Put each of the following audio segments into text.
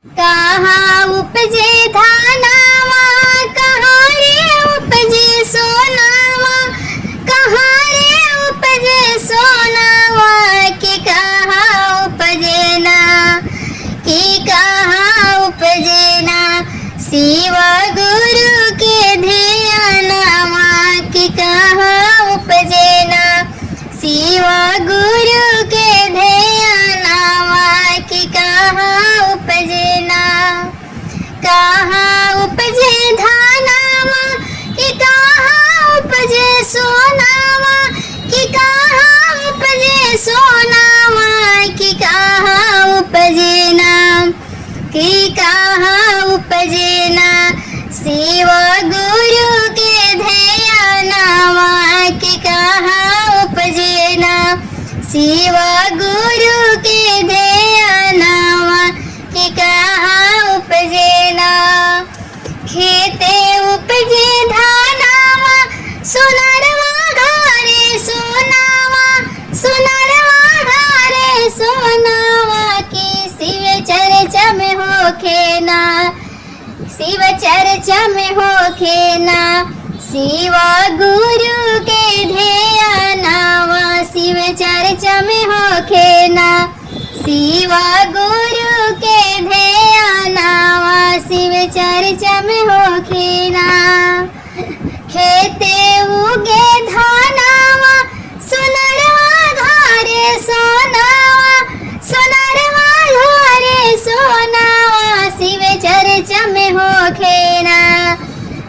कहाँ उपजे धानावा, कहाँ रे उपजे सोनावा, कहाँ रे उपजे सोनावा, कि कहाँ उपजे ना, कि कहाँ उपजे ना, शिव गुरु के ध्यानवा, कि कहाँ उपजे ना, शिव गुरु के ध्यानवा, कि कहाँ उपजे ना, कहाँ उपजे धानावा, कि कहाँ उपजे सोनावा, कि कहाँ उपजे सोनावा, कि कहाँ उपजे ना, कि कहाँ उपजे ना, शिव गुरु के ध्यानवा, कि कहाँ उपजे ना, शिव गुरु के ध्यानवा, कि कहाँ उपजे ना। खेते उपजे धानावा, सोनारवा घरे सोनावा, सोनारवा घरे सोनावा, कि शिव चर्चा में होखे ना, शिव चर्चा में होखे ना, शिव गुरु के ध्यानवा, शिव चर्चा में होखे ना, शिव गुरु के ध्यानवा, शिव चर्चा में होखे ना। खेते उगे धानावा, सोनारवा घरे सोनावा, सोनारवा घरे सोनावा, शिव चर्चा में होखे ना,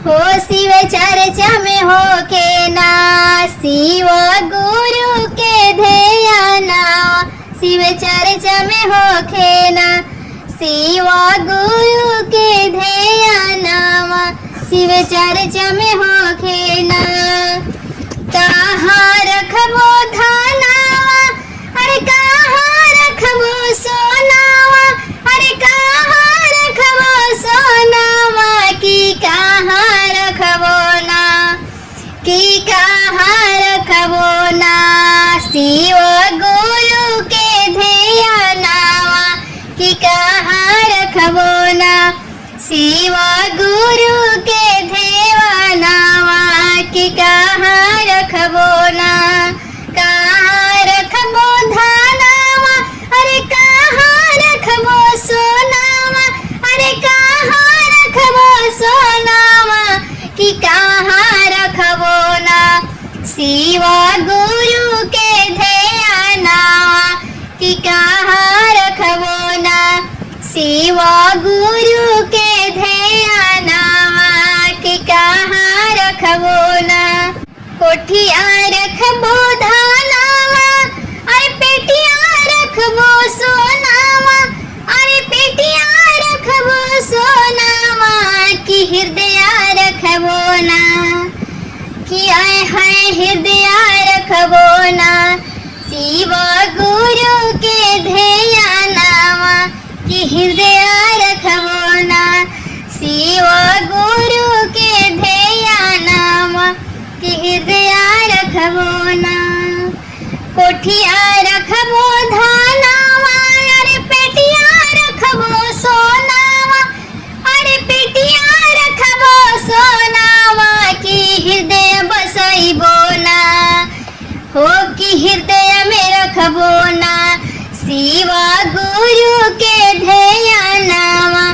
हो शिव चर्चा में होखे ना, शिव गुरु के ध्यानवा, शिव चर्चा में होखे ना, शिव गुरु के ध्यानवा, शिव चर्चा में होखे ना। कहाँ रखबो धानावा, अरे कहाँ रखबो सोनावा, अरे कहाँ रखबो सोनावा, कि कहाँ रखबो ना, कि कहाँ रखबो ना, शिव गुरु के ध्यानवा, कि कहाँ रखबो ना, शिव गुरु के ध्यानवा, कि कहाँ रखबो ना। कहाँ रखबो धानावा, अरे कहाँ रखबो सोनावा, अरे कहाँ रखबो सोनावा, कि कहाँ रखबो ना, शिव गुरु के ध्यानवा, कि कहाँ रखबो ना, शिव गुरु के ध्यानवा, कि कहाँ रखबो ना। कोठिया रखबो धानावा, अरे पेटिया रखबो सोनावा, अरे पेटिया रखबो सोनावा, कि हृदय रखबो ना, कि आए हाय हृदय रखबो ना, शिव गुरु के ध्यानवा, कि हृदय रखबो ना, शिव गुरु के ध्यानवा, कि हृदय रखबो ना। कोठिया रखबो धानावा, अरे पेटिया रखबो सोनावा, अरे पेटिया रखबो सोनावा, कि हृदय बसैबो ना, हो कि हृदय में रखबो ना, शिव गुरु के ध्यानवा,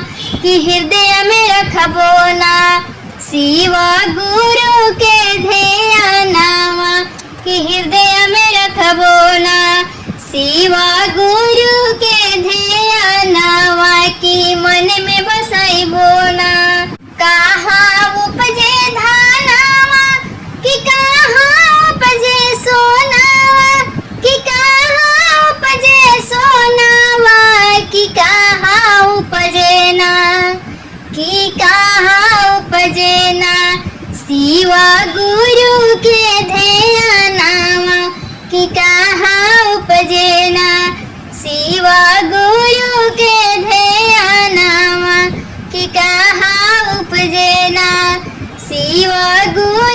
कि हृदय में रखबो ना, शिव गुरु के ध्यानवा, कि हृदय में रखबो ना, शिव गुरु के ध्यानवा, कि मन में बसैबो ना। कहाँ उपजे धानावा, कि कहाँ उपजे सोनावा, कि कहाँ उपजे सोनावा, कि कहाँ उपजे ना, कि कहाँ उपजे ना, शिव गुरु के ध्यानवा, कि कहाँ उपजे ना, शिव गुरु के ध्यानवा, कि कहाँ उपजे ना, शिव गुरु